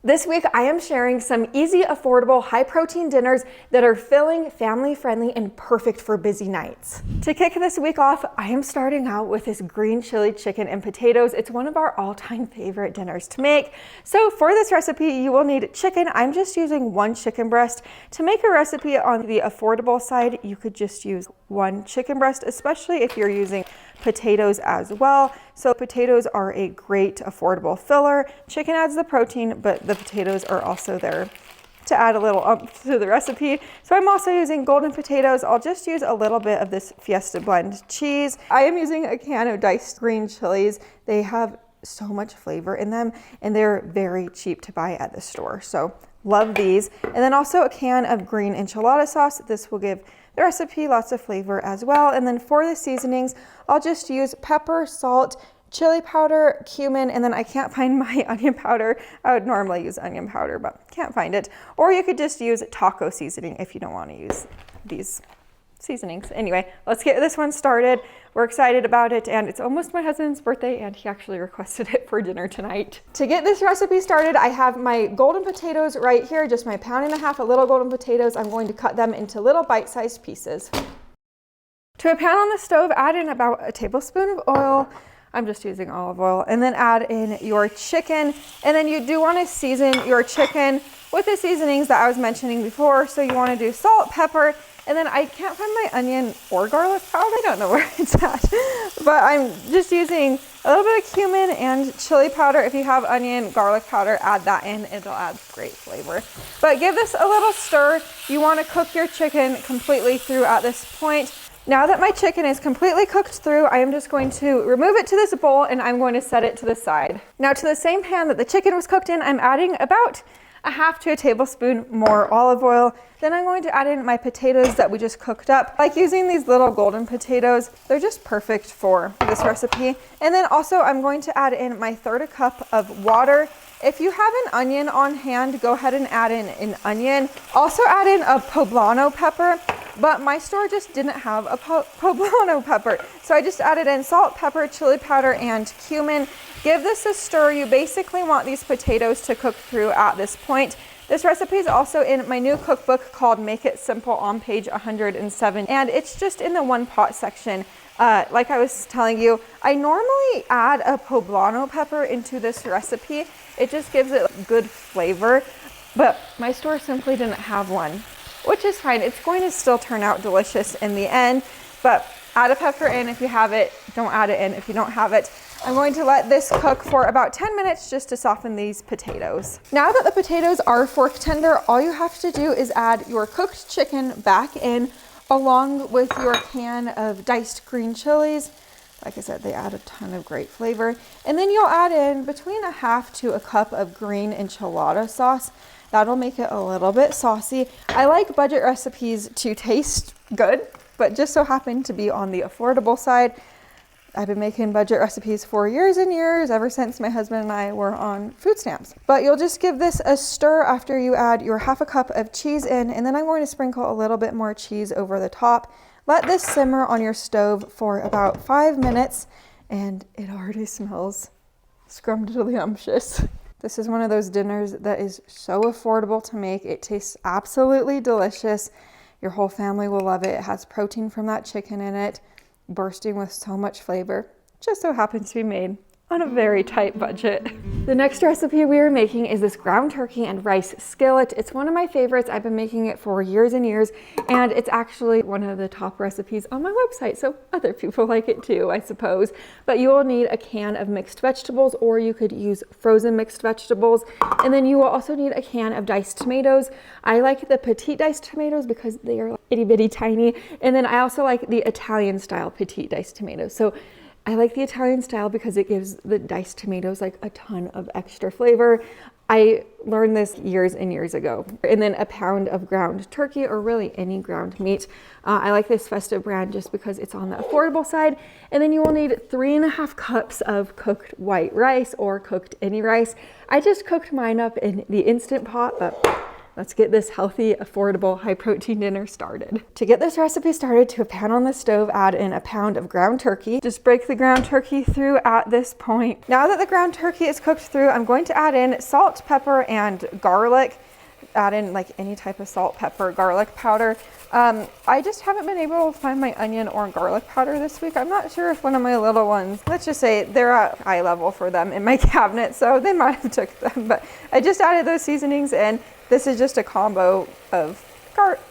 This week, I am sharing some easy, affordable, high-protein dinners that are filling, family-friendly, and perfect for busy nights. To kick this week off, I am starting out with this green chili chicken and potatoes. It's one of our all-time favorite dinners to make. So for this recipe, you will need chicken. I'm just using one chicken breast. To make a recipe on the affordable side, you could just use one chicken breast, especially if you're using potatoes as well. So potatoes are a great affordable filler. Chicken adds the protein, but the potatoes are also there to add a little umph to the recipe. So I'm also using golden potatoes. I'll just use a little bit of this Fiesta blend cheese. I am using a can of diced green chilies. They have so much flavor in them and they're very cheap to buy at the store. So love these. And then also a can of green enchilada sauce. This will give the recipe lots of flavor as well. And then for the seasonings, I'll just use pepper, salt, chili powder, cumin, and then I can't find my onion powder. I would normally use onion powder, but can't find it. Or you could just use taco seasoning if you don't want to use these seasonings. Anyway, let's get this one started. We're excited about it, and it's almost my husband's birthday, and he actually requested it for dinner tonight. To get this recipe started, I have my golden potatoes right here, just my 1.5 pounds of little golden potatoes. I'm going to cut them into little bite-sized pieces. To a pan on the stove, add in about a tablespoon of oil. I'm just using olive oil, and then add in your chicken. And then you do want to season your chicken with the seasonings that I was mentioning before. So you want to do salt, pepper, and then I can't find my onion or garlic powder. I don't know where it's at, but I'm just using a little bit of cumin and chili powder. If you have onion, garlic powder, add that in. It'll add great flavor. But give this a little stir. You want to cook your chicken completely through at this point. Now that my chicken is completely cooked through, I am just going to remove it to this bowl and I'm going to set it to the side. Now to the same pan that the chicken was cooked in, I'm adding about 1/2 to a tablespoon more olive oil. Then I'm going to add in my potatoes that we just cooked up. I like using these little golden potatoes. They're just perfect for this recipe. And then also I'm going to add in my 1/3 cup of water. If you have an onion on hand, go ahead and add in an onion. Also add in a poblano pepper, but my store just didn't have a poblano pepper. So I just added in salt, pepper, chili powder, and cumin. Give this a stir. You basically want these potatoes to cook through at this point. This recipe is also in my new cookbook called Make It Simple on page 107, and it's just in the one pot section. Like I was telling you, I normally add a poblano pepper into this recipe. It just gives it good flavor, but my store simply didn't have one, which is fine. It's going to still turn out delicious in the end, but add a pepper in if you have it. Don't add it in if you don't have it. I'm going to let this cook for about 10 minutes just to soften these potatoes. Now that the potatoes are fork tender, all you have to do is add your cooked chicken back in along with your can of diced green chilies. Like I said, they add a ton of great flavor. And then you'll add in between 1/2 to a cup of green enchilada sauce. That'll make it a little bit saucy. I like budget recipes to taste good, but just so happen to be on the affordable side. I've been making budget recipes for years and years, ever since my husband and I were on food stamps. But you'll just give this a stir after you add your 1/2 cup of cheese in, and then I'm going to sprinkle a little bit more cheese over the top. Let this simmer on your stove for about 5 minutes, and it already smells scrumptious. This is one of those dinners that is so affordable to make. It tastes absolutely delicious. Your whole family will love it. It has protein from that chicken in it, bursting with so much flavor. Just so happens to be made on a very tight budget. The next recipe we are making is this ground turkey and rice skillet. It's one of my favorites. I've been making it for years and years, and it's actually one of the top recipes on my website, so other people like it too, I suppose. But you will need a can of mixed vegetables, or you could use frozen mixed vegetables. And then you will also need a can of diced tomatoes. I like the petite diced tomatoes because they are itty bitty tiny. And then I also like the Italian style petite diced tomatoes. So I like the Italian style because it gives the diced tomatoes like a ton of extra flavor. I learned this years and years ago. And then 1 pound of ground turkey, or really any ground meat. I like this Festive brand just because it's on the affordable side. And then you will need 3.5 cups of cooked white rice, or cooked any rice. I just cooked mine up in the Instant Pot, but let's get this healthy, affordable, high protein dinner started. To get this recipe started, to a pan on the stove, add in a pound of ground turkey. Just break the ground turkey through at this point. Now that the ground turkey is cooked through, I'm going to add in salt, pepper, and garlic. Add in like any type of salt, pepper, garlic powder. I just haven't been able to find my onion or garlic powder this week. I'm not sure if one of my little ones, let's just say they're at eye level for them in my cabinet, so they might have took them, but I just added those seasonings in. This is just a combo of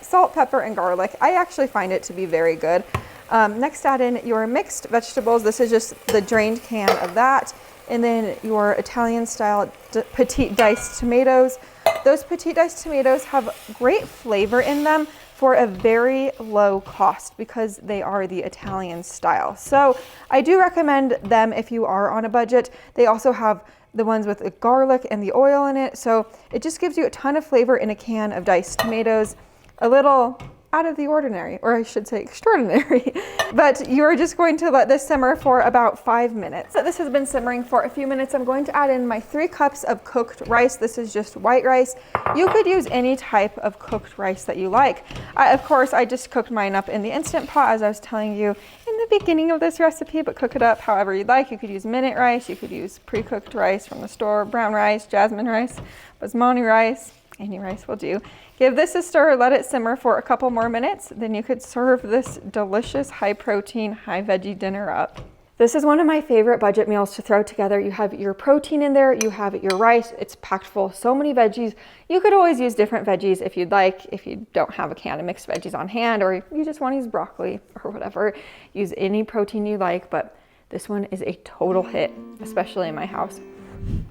salt, pepper, and garlic. I actually find it to be very good. Next, add in your mixed vegetables. This is just the drained can of that. And then your Italian style petite diced tomatoes. Those petite diced tomatoes have great flavor in them for a very low cost because they are the Italian style. So I do recommend them if you are on a budget. They also have the ones with the garlic and the oil in it. So it just gives you a ton of flavor in a can of diced tomatoes. A little out of the ordinary, or I should say extraordinary. But you're just going to let this simmer for about 5 minutes. So this has been simmering for a few minutes. I'm going to add in my 3 cups of cooked rice. This is just white rice. You could use any type of cooked rice that you like. Of course, I just cooked mine up in the Instant Pot as I was telling you in the beginning of this recipe, but cook it up however you'd like. You could use minute rice, you could use pre-cooked rice from the store, brown rice, jasmine rice, basmati rice, any rice will do. Give this a stir, let it simmer for a couple more minutes, then you could serve this delicious high protein, high veggie dinner up. This is one of my favorite budget meals to throw together. You have your protein in there, you have your rice, it's packed full of so many veggies. You could always use different veggies if you'd like, if you don't have a can of mixed veggies on hand, or you just want to use broccoli or whatever. Use any protein you like, but this one is a total hit, especially in my house.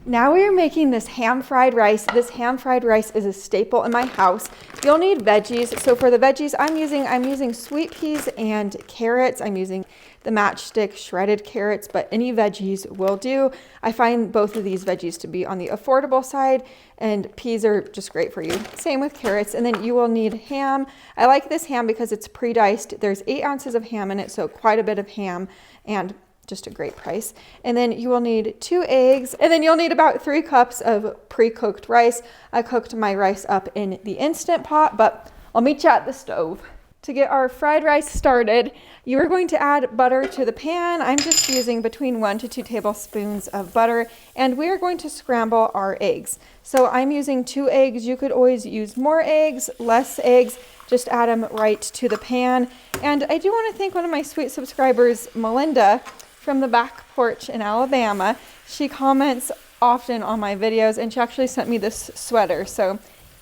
Now we are making this ham fried rice. This ham fried rice is a staple in my house. You'll need veggies. So for the veggies I'm using sweet peas and carrots. I'm using the matchstick shredded carrots, but any veggies will do. I find both of these veggies to be on the affordable side, and peas are just great for you. Same with carrots. And then you will need ham. I like this ham because it's pre-diced. There's 8 ounces of ham in it, so quite a bit of ham, and just a great price. And then you will need 2 eggs, and then you'll need about 3 cups of pre-cooked rice. I cooked my rice up in the Instant Pot, but I'll meet you at the stove. To get our fried rice started, you are going to add butter to the pan. I'm just using between 1 to 2 tablespoons of butter, and we are going to scramble our eggs. So I'm using 2 eggs. You could always use more eggs, less eggs. Just add them right to the pan. And I do want to thank one of my sweet subscribers, Melinda, from the back porch in Alabama. She comments often on my videos, and she actually sent me this sweater. So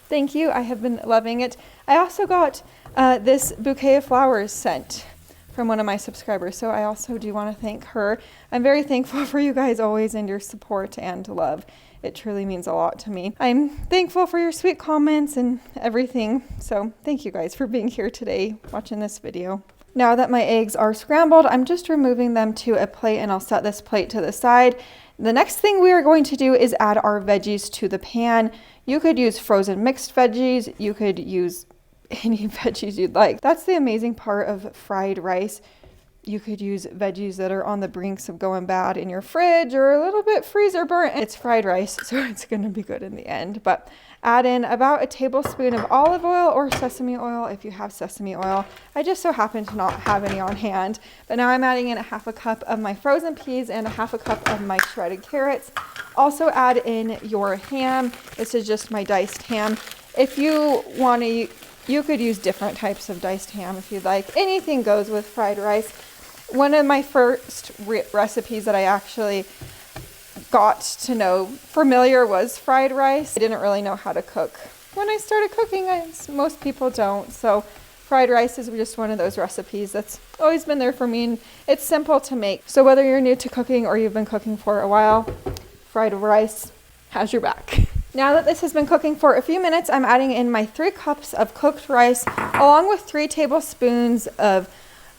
thank you. I have been loving it. I also got this bouquet of flowers sent from one of my subscribers. So I also do want to thank her. I'm very thankful for you guys always and your support and love. It truly means a lot to me. I'm thankful for your sweet comments and everything. So thank you guys for being here today watching this video. Now that my eggs are scrambled, I'm just removing them to a plate, and I'll set this plate to the side. The next thing we are going to do is add our veggies to the pan. You could use frozen mixed veggies. You could use any veggies you'd like. That's the amazing part of fried rice. You could use veggies that are on the brinks of going bad in your fridge or a little bit freezer burnt. It's fried rice, so it's going to be good in the end. But add in about a tablespoon of olive oil or sesame oil if you have sesame oil. I just so happen to not have any on hand. But now I'm adding in a 1/2 cup of my frozen peas and a 1/2 cup of my shredded carrots. Also add in your ham. This is just my diced ham. If you want to, you could use different types of diced ham if you'd like. Anything goes with fried rice. One of my first recipes that I actually got to know familiar was fried rice. I didn't really know how to cook when I started cooking, as most people don't. So fried rice is just one of those recipes that's always been there for me, and it's simple to make. So whether you're new to cooking or you've been cooking for a while, fried rice has your back. Now that this has been cooking for a few minutes, I'm adding in my 3 cups of cooked rice along with 3 tablespoons of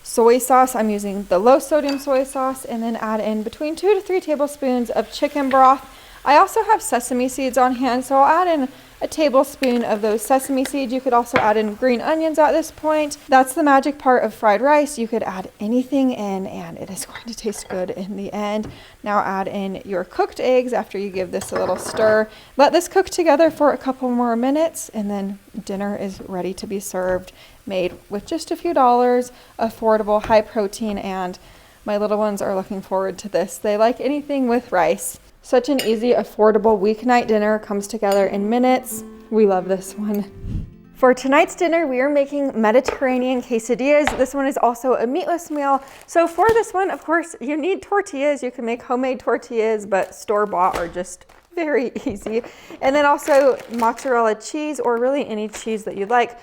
soy sauce. I'm using the low sodium soy sauce, and then add in between 2 to 3 tablespoons of chicken broth. I also have sesame seeds on hand, so I'll add in a tablespoon of those sesame seeds. You could also add in green onions at this point. That's the magic part of fried rice. You could add anything in and it is going to taste good in the end. Now add in your cooked eggs after you give this a little stir. Let this cook together for a couple more minutes and then dinner is ready to be served, made with just a few dollars, affordable, high protein, and my little ones are looking forward to this. They like anything with rice. Such an easy, affordable weeknight dinner, comes together in minutes. We love this one. For tonight's dinner, we are making Mediterranean quesadillas. This one is also a meatless meal. So for this one, of course, you need tortillas. You can make homemade tortillas, but store-bought are just very easy. And then also mozzarella cheese, or really any cheese that you like.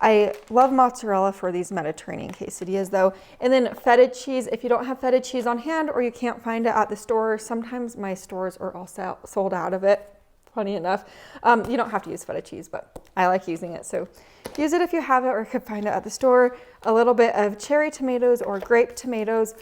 I love mozzarella for these Mediterranean quesadillas though. And then feta cheese, if you don't have feta cheese on hand or you can't find it at the store, sometimes my stores are all sold out of it, funny enough. You don't have to use feta cheese, but I like using it. So use it if you have it or could find it at the store. A little bit of cherry tomatoes or grape tomatoes,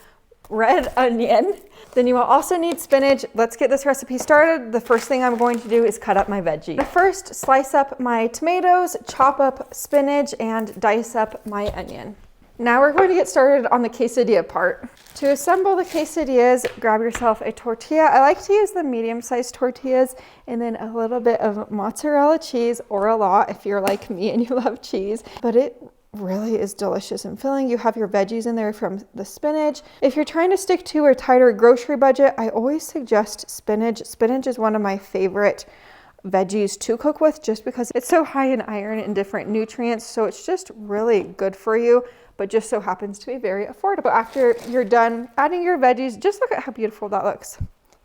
red onion. Then you will also need spinach. Let's get this recipe started. The first thing I'm going to do is cut up my veggies. First, slice up my tomatoes, chop up spinach, and dice up my onion. Now we're going to get started on the quesadilla part. To assemble the quesadillas, grab yourself a tortilla. I like to use the medium-sized tortillas, and then a little bit of mozzarella cheese, or a lot if you're like me and you love cheese, but it really is delicious and filling. You have your veggies in there from the spinach. If you're trying to stick to a tighter grocery budget, I always suggest spinach. Spinach is one of my favorite veggies to cook with just because it's so high in iron and different nutrients. So it's just really good for you, but just so happens to be very affordable. After you're done adding your veggies, just look at how beautiful that looks.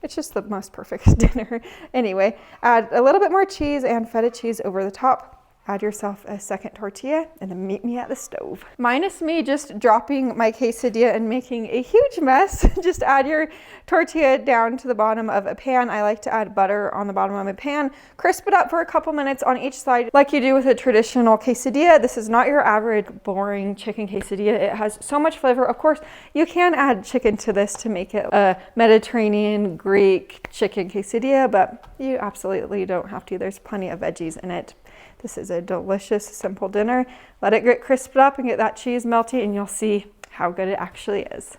It's just the most perfect dinner. Anyway, add a little bit more cheese and feta cheese over the top. Add yourself a second tortilla and then meet me at the stove. Minus me just dropping my quesadilla and making a huge mess. Just add your tortilla down to the bottom of a pan. I like to add butter on the bottom of my pan. Crisp it up for a couple minutes on each side like you do with a traditional quesadilla. This is not your average boring chicken quesadilla. It has so much flavor. Of course, you can add chicken to this to make it a Mediterranean Greek chicken quesadilla, but you absolutely don't have to. There's plenty of veggies in it. This is a delicious, simple dinner. Let it get crisped up and get that cheese melty and you'll see how good it actually is.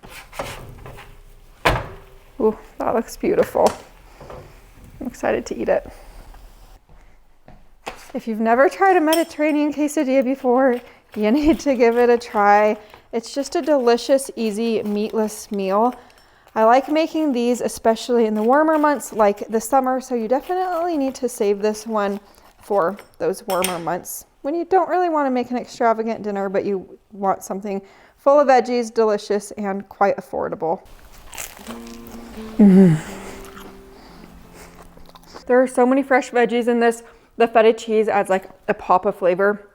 Ooh, that looks beautiful. I'm excited to eat it. If you've never tried a Mediterranean quesadilla before, you need to give it a try. It's just a delicious, easy, meatless meal. I like making these, especially in the warmer months like the summer, so you definitely need to save this one for those warmer months when you don't really want to make an extravagant dinner, but you want something full of veggies, delicious, and quite affordable. There are so many fresh veggies in this. The feta cheese adds like a pop of flavor.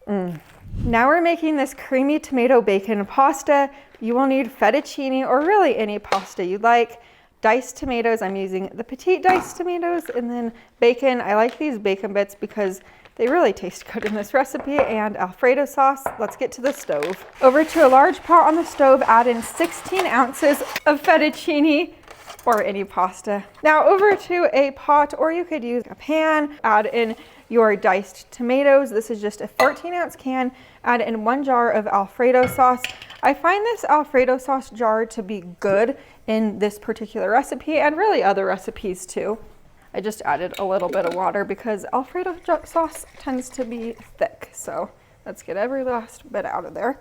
Now we're making this creamy tomato bacon pasta. You will need fettuccine or really any pasta you like. Diced tomatoes, I'm using the petite diced tomatoes, and then bacon. I like these bacon bits because they really taste good in this recipe, and Alfredo sauce. Let's get to the stove. Over to a large pot on the stove, add in 16 ounces of fettuccine or any pasta. Now over to a pot, or you could use a pan, add in your diced tomatoes. This is just a 14-ounce can. Add in 1 jar of Alfredo sauce. I find this Alfredo sauce jar to be good in this particular recipe and really other recipes too. I just added a little bit of water because Alfredo sauce tends to be thick. So let's get every last bit out of there.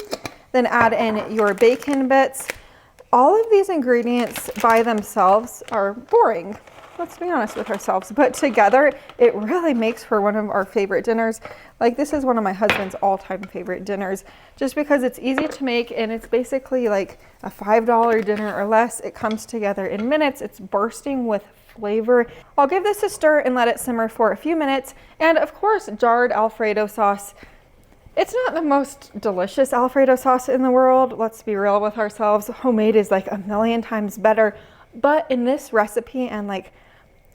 Then add in your bacon bits. All of these ingredients by themselves are boring. Let's be honest with ourselves, but together it really makes for one of our favorite dinners. Like this is one of my husband's all-time favorite dinners just because it's easy to make and it's basically like a $5 dinner or less. It comes together in minutes. It's bursting with flavor. I'll give this a stir and let it simmer for a few minutes. And of course, jarred Alfredo sauce. It's not the most delicious Alfredo sauce in the world. Let's be real with ourselves. Homemade is like a million times better. But in this recipe and like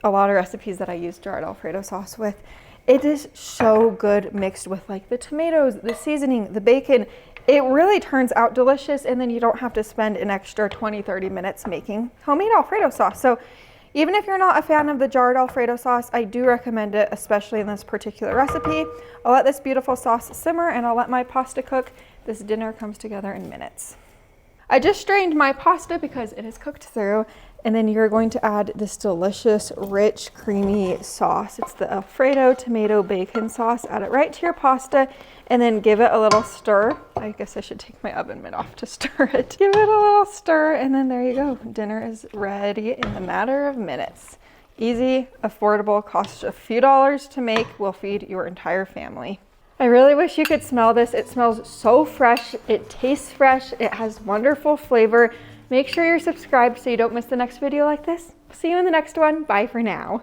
a lot of recipes that I use jarred Alfredo sauce with, it is so good mixed with like the tomatoes, the seasoning, the bacon. It really turns out delicious, and then you don't have to spend an extra 20-30 minutes making homemade Alfredo sauce. So Even if you're not a fan of the jarred Alfredo sauce, I do recommend it, especially in this particular recipe. I'll let this beautiful sauce simmer and I'll let my pasta cook. This dinner comes together in minutes. I just strained my pasta because it is cooked through, and then you're going to add this delicious, rich, creamy sauce. It's the Alfredo tomato bacon sauce. Add it right to your pasta and then give it a little stir. I guess I should take my oven mitt off to stir it. Give it a little stir and then there you go. Dinner is ready in a matter of minutes. Easy, affordable, costs a few dollars to make, will feed your entire family. I really wish you could smell this. It smells so fresh. It tastes fresh. It has wonderful flavor. Make sure you're subscribed so you don't miss the next video like this. See you in the next one. Bye for now.